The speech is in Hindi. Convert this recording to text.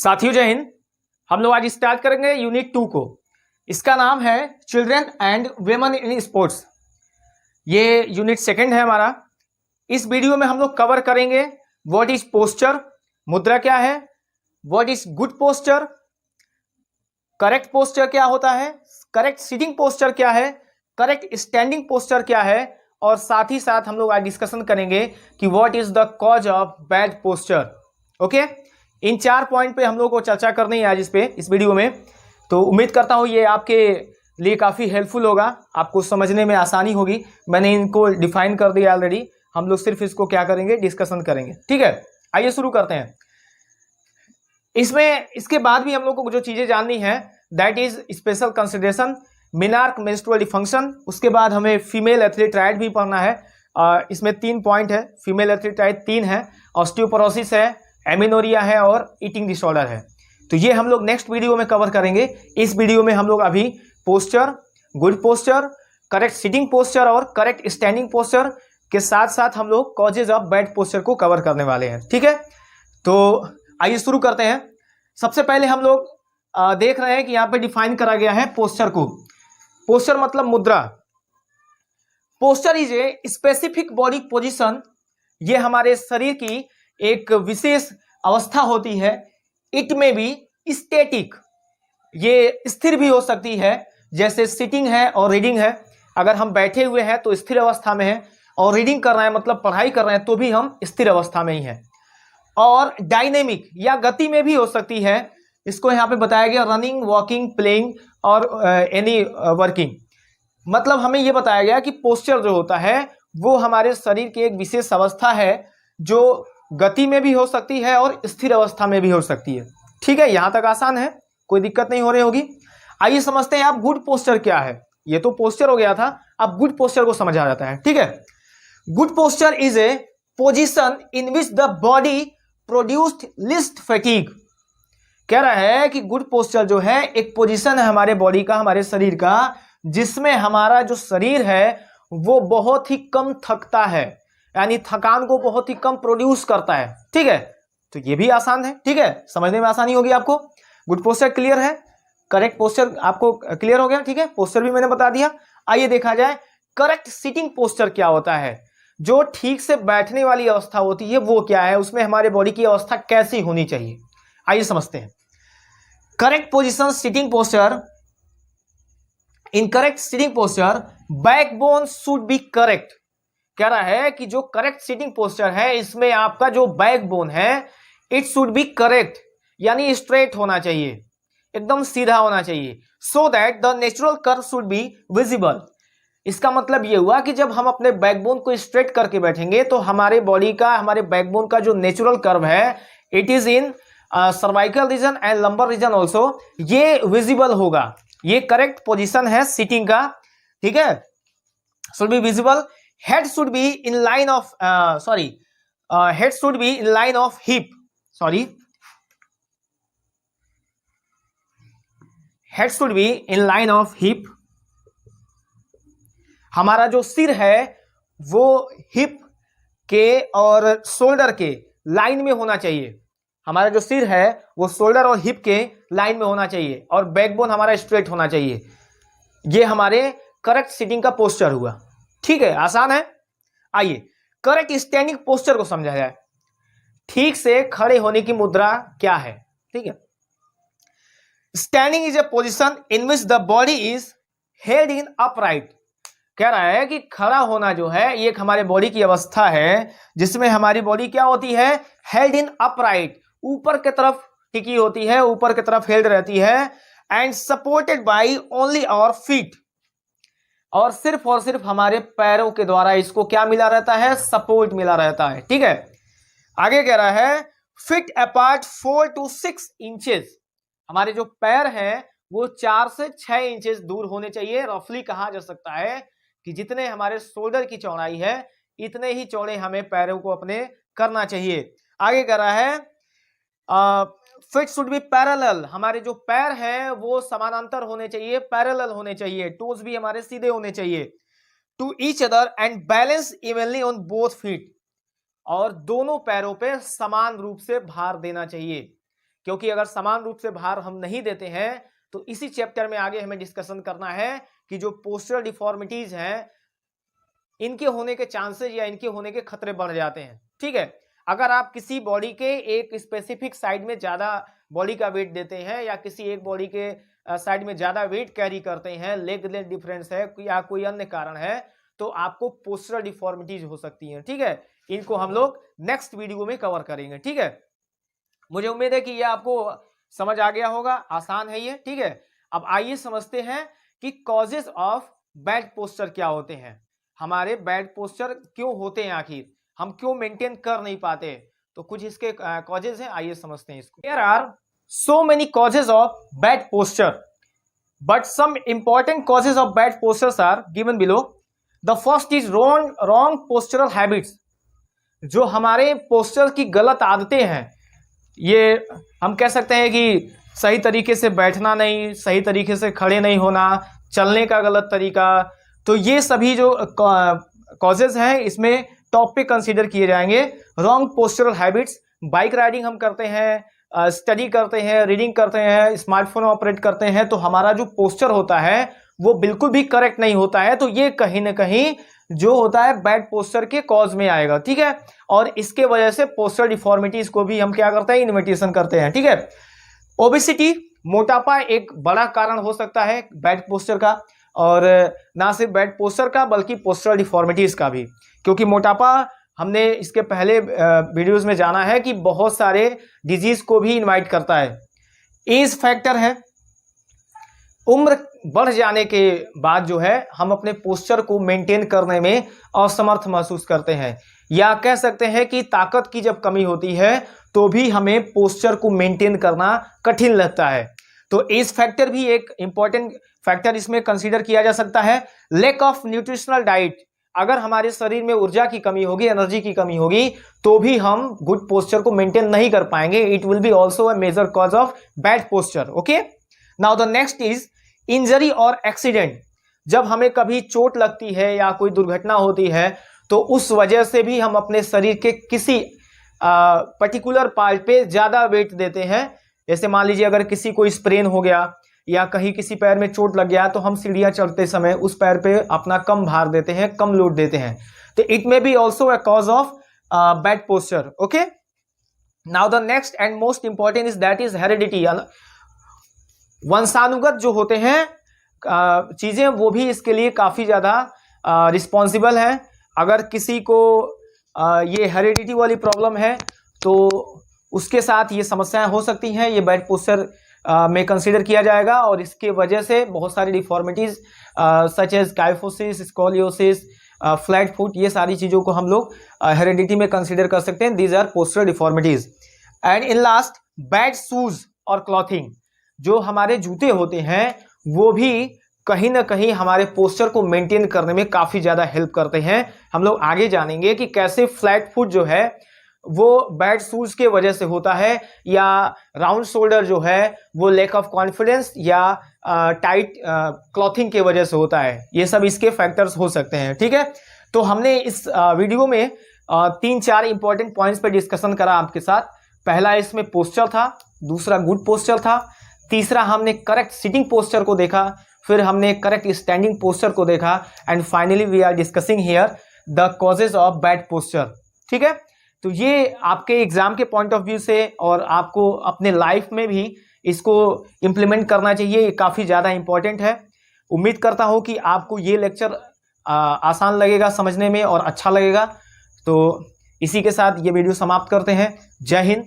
साथियों जय हिंद। हम लोग आज स्टार्ट करेंगे यूनिट 2 को। इसका नाम है children and women in sports. ये यूनिट 2 है हमारा। इस वीडियो में हम लोग कवर करेंगे व्हाट इज पोस्चर, मुद्रा क्या है, what is good posture, correct posture क्या होता है, करेक्ट सिटिंग पोस्चर क्या है, करेक्ट स्टैंडिंग पोस्चर क्या है, और साथ ही साथ हम लोग आज डिस्कशन करेंगे कि what is the cause of bad posture. Okay, in 4 point पे हम लोग को चर्चा करनी है आज इस वीडियो में। तो उम्मीद करता हूँ ये आपके लिए काफ़ी हेल्पफुल होगा, आपको समझने में आसानी होगी। मैंने इनको डिफाइन कर दिया ऑलरेडी, हम लोग सिर्फ इसको क्या करेंगे, डिस्कशन करेंगे। ठीक है, आइए शुरू करते हैं। इसके बाद भी हम लोग को जो चीज़ें जाननी है that is special consideration, menarche menstrual dysfunction. उसके बाद हमें फीमेल एथलीट्राइड भी पढ़ना है। इसमें 3 पॉइंट है, फीमेल एथलीट्राइड 3 है, ऑस्टियोपोरोसिस है, एमिनोरिया है और ईटिंग डिसऑर्डर है। तो ये हम लोग नेक्स्ट वीडियो में कवर करेंगे। इस वीडियो में हम लोग अभी posture, good posture, correct sitting posture और करेक्ट स्टैंडिंग पोस्चर के साथ साथ हम लोग कॉजेज ऑफ बैड पोस्चर को कवर करने वाले हैं। ठीक है, तो आइए शुरू करते हैं। सबसे पहले हम लोग देख रहे हैं कि यहाँ पे डिफाइन करा गया है पोस्चर को। पोस्चर मतलब मुद्रा। Posture is a specific body position. ये हमारे शरीर की एक विशेष अवस्था होती है। इट में भी स्टैटिक, ये स्थिर भी हो सकती है, जैसे सिटिंग है और रीडिंग है। अगर हम बैठे हुए हैं तो स्थिर अवस्था में है, और रीडिंग कर रहे हैं मतलब पढ़ाई कर रहे हैं तो भी हम स्थिर अवस्था में ही हैं। और डायनेमिक या गति में भी हो सकती है। इसको यहाँ पे बताया गया रनिंग, वॉकिंग, प्लेइंग और एनी वर्किंग। मतलब हमें यह बताया गया कि पोस्चर जो होता है वो हमारे शरीर की एक विशेष अवस्था है जो गति में भी हो सकती है और स्थिर अवस्था में भी हो सकती है। ठीक है, यहां तक आसान है, कोई दिक्कत नहीं हो रही होगी। आइए समझते हैं आप गुड पोस्चर क्या है। ये तो पोस्चर हो गया था, अब गुड पोस्चर को समझा जाता है। ठीक है, good posture is a position in which the body produced list fatigue. कह रहा है कि गुड पोस्चर जो है एक पोजीशन है हमारे बॉडी का, हमारे शरीर का, जिसमें हमारा जो शरीर है वो बहुत ही कम थकता है, यानी थकान को बहुत ही कम प्रोड्यूस करता है। ठीक है, तो ये भी आसान है। ठीक है, समझने में आसानी होगी आपको। गुड पोस्चर क्लियर है, करेक्ट पोस्चर आपको क्लियर हो गया। ठीक है, पोस्चर भी मैंने बता दिया। आइए देखा जाए करेक्ट सिटिंग पोस्चर क्या होता है। जो ठीक से बैठने वाली अवस्था होती है वो क्या है, उसमें हमारे बॉडी की अवस्था कैसी होनी चाहिए, आइए समझते हैं। Correct position sitting posture, in correct sitting posture backbone should be correct. कह रहा है कि जो करेक्ट सिटिंग पोस्चर है इसमें आपका जो बैकबोन है इट शुड बी करेक्ट, यानी स्ट्रेट होना चाहिए, एकदम सीधा होना चाहिए। So that the natural curve should be visible. इसका मतलब यह हुआ कि जब हम अपने बैकबोन को स्ट्रेट करके बैठेंगे तो हमारे बॉडी का, हमारे बैकबोन का जो नेचुरल कर्व है it is in cervical region and lumbar region also, ये विजिबल होगा। ये करेक्ट पोजिशन है सिटिंग का। ठीक है, should be visible. Head should be in line of head should be in line of hip, head should be in line of hip. हमारा जो सिर है वो हिप के और शोल्डर के लाइन में होना चाहिए। हमारा जो सिर है वो शोल्डर और हिप के लाइन में होना चाहिए, और बैकबोन हमारा स्ट्रेट होना चाहिए। ये हमारे करेक्ट सिटिंग का पोस्चर हुआ। ठीक है, आसान है। आइए करेक्ट स्टैंडिंग पोस्चर को समझा जाए। ठीक से खड़े होने की मुद्रा क्या है। ठीक है, standing is a position in which the body is held in upright. कह रहा है कि खड़ा होना जो है ये एक हमारे बॉडी की अवस्था है जिसमें हमारी बॉडी क्या होती है, हेल्ड इन अपराइट, ऊपर की तरफ टिकी होती है, ऊपर की तरफ हेल्ड रहती है, and supported by only our feet, और सिर्फ हमारे पैरों के द्वारा इसको क्या मिला रहता है, सपोर्ट मिला रहता है। ठीक है, आगे कह रहा है फिट अपार्ट 4 to 6 इंचेस। हमारे जो पैर हैं वो 4 से 6 इंचेस दूर होने चाहिए। रफली कहा जा सकता है कि जितने हमारे शोल्डर की चौड़ाई है इतने ही चौड़े हमें पैरों को अपने करना चाहिए। आगे कह रहा है फिट शुड बी पैरेलल। हमारे जो पैर हैं वो समानांतर होने चाहिए, पैरेलल होने चाहिए, टोज भी हमारे सीधे होने चाहिए, to each other and balance evenly on both feet, और दोनों पैरों पे समान रूप से भार देना चाहिए। क्योंकि अगर समान रूप से भार हम नहीं देते हैं तो इसी चैप्टर में आगे हमें डिस्कशन करना है कि जो पोस्चरल डिफॉर्मिटीज हैं इनके होने के चांसेस या इनके होने के खतरे बढ़ जाते हैं। ठीक है, अगर आप किसी बॉडी के एक स्पेसिफिक साइड में ज्यादा बॉडी का वेट देते हैं या किसी एक बॉडी के साइड में ज्यादा वेट कैरी करते हैं, लेग लेंथ डिफरेंस है या कोई अन्य कारण है, तो आपको पोस्चरल डिफॉर्मिटीज हो सकती हैं। ठीक है, इनको हम लोग नेक्स्ट वीडियो में कवर करेंगे। ठीक है, मुझे उम्मीद है कि ये आपको समझ आ गया होगा, आसान है ये। ठीक है, अब आइए समझते हैं कि कॉजेज ऑफ बैड पोस्चर क्या होते हैं, हमारे बैड पोस्चर क्यों होते हैं, आखिर हम क्यों मेंटेन कर नहीं पाते। तो कुछ इसके कॉजेज हैं, आइए समझते हैं इसको। There are so many causes of bad posture, but some important causes of bad postures are given below. The first is wrong postural habits. जो हमारे पोस्चर की गलत आदतें हैं, ये हम कह सकते हैं कि सही तरीके से बैठना नहीं, सही तरीके से खड़े नहीं होना, चलने का गलत तरीका, तो ये सभी जो कॉजेज हैं इसमें टॉप पे कंसीडर किए जाएंगे। Wrong postural habits, bike riding हम करते हैं, स्टडी करते हैं, रीडिंग करते हैं, स्मार्टफोन ऑपरेट करते हैं, तो हमारा जो पोस्चर होता है वो बिल्कुल भी करेक्ट नहीं होता है, तो ये कहीं ना कहीं जो होता है बैड पोस्चर के कॉज में आएगा। ठीक है, और इसके वजह से पोस्चर डिफॉर्मिटीज को भी हम क्या करते हैं, इन्विटेशन करते हैं। ठीक है, ओबेसिटी, मोटापा एक बड़ा कारण हो सकता है बैड पोस्चर का, और ना सिर्फ बैड पोस्चर का बल्कि पोस्चरल डिफॉर्मिटीज का भी, क्योंकि मोटापा हमने इसके पहले वीडियोस में जाना है कि बहुत सारे डिजीज को भी इनवाइट करता है। एज फैक्टर है, उम्र बढ़ जाने के बाद जो है हम अपने पोस्चर को मेंटेन करने में असमर्थ महसूस करते हैं, या कह सकते हैं कि ताकत की जब कमी होती है तो भी हमें पोस्चर को मेंटेन करना कठिन लगता है। तो एज फैक्टर भी एक इंपॉर्टेंट फैक्टर इसमें कंसीडर किया जा सकता है। लैक ऑफ न्यूट्रिशनल डाइट, अगर हमारे शरीर में ऊर्जा की कमी होगी, एनर्जी की कमी होगी, तो भी हम गुड पोस्चर को मेंटेन नहीं कर पाएंगे। It will be also a major cause of bad posture. Okay, now the next is injury और एक्सीडेंट। जब हमें कभी चोट लगती है या कोई दुर्घटना होती है तो उस वजह से भी हम अपने शरीर के किसी पर्टिकुलर पार्ट पे ज्यादा वेट देते हैं। जैसे मान लीजिए अगर किसी को स्प्रेन हो गया या कहीं किसी पैर में चोट लग गया तो हम सीढ़ियां चढ़ते समय उस पैर पे अपना कम भार देते हैं, कम लोड देते हैं, तो it may be also a cause of bad posture. Okay, now the next and most important is that is heredity. वंशानुगत जो होते हैं चीजें, वो भी इसके लिए काफी ज्यादा रिस्पॉन्सिबल है। अगर किसी को ये हेरिडिटी वाली प्रॉब्लम है तो उसके साथ ये समस्याएं हो सकती हैं, ये बैड पोस्चर में कंसीडर किया जाएगा, और इसके वजह से बहुत सारी deformities such as kyphosis, scoliosis, flat foot, ये सारी चीजों को हम लोग हेरिडिटी में कंसीडर कर सकते हैं। These are postural deformities. And in last, bad shoes और क्लॉथिंग, जो हमारे जूते होते हैं वो भी कहीं ना कहीं हमारे पोस्चर को मेंटेन करने में काफी ज्यादा हेल्प करते हैं। हम लोग आगे जानेंगे कि कैसे फ्लैट फुट जो है वो बैड शूज के वजह से होता है, या राउंड शोल्डर जो है वो लैक ऑफ कॉन्फिडेंस या टाइट क्लॉथिंग के वजह से होता है। ये सब इसके फैक्टर्स हो सकते हैं। ठीक है, तो हमने इस वीडियो में 3-4 इंपॉर्टेंट पॉइंट्स पे डिस्कशन करा आपके साथ। पहला इसमें पोस्चर था, दूसरा गुड पोस्चर था, तीसरा हमने करेक्ट सिटिंग पोस्चर को देखा, फिर हमने करेक्ट स्टैंडिंग पोस्चर को देखा, and finally we are discussing here the causes of bad posture. ठीक है, तो ये आपके एग्जाम के पॉइंट ऑफ व्यू से और आपको अपने लाइफ में भी इसको इम्प्लीमेंट करना चाहिए, ये काफ़ी ज़्यादा इंपॉर्टेंट है। उम्मीद करता हूँ कि आपको ये लेक्चर आसान लगेगा समझने में और अच्छा लगेगा। तो इसी के साथ ये वीडियो समाप्त करते हैं। जय हिंद।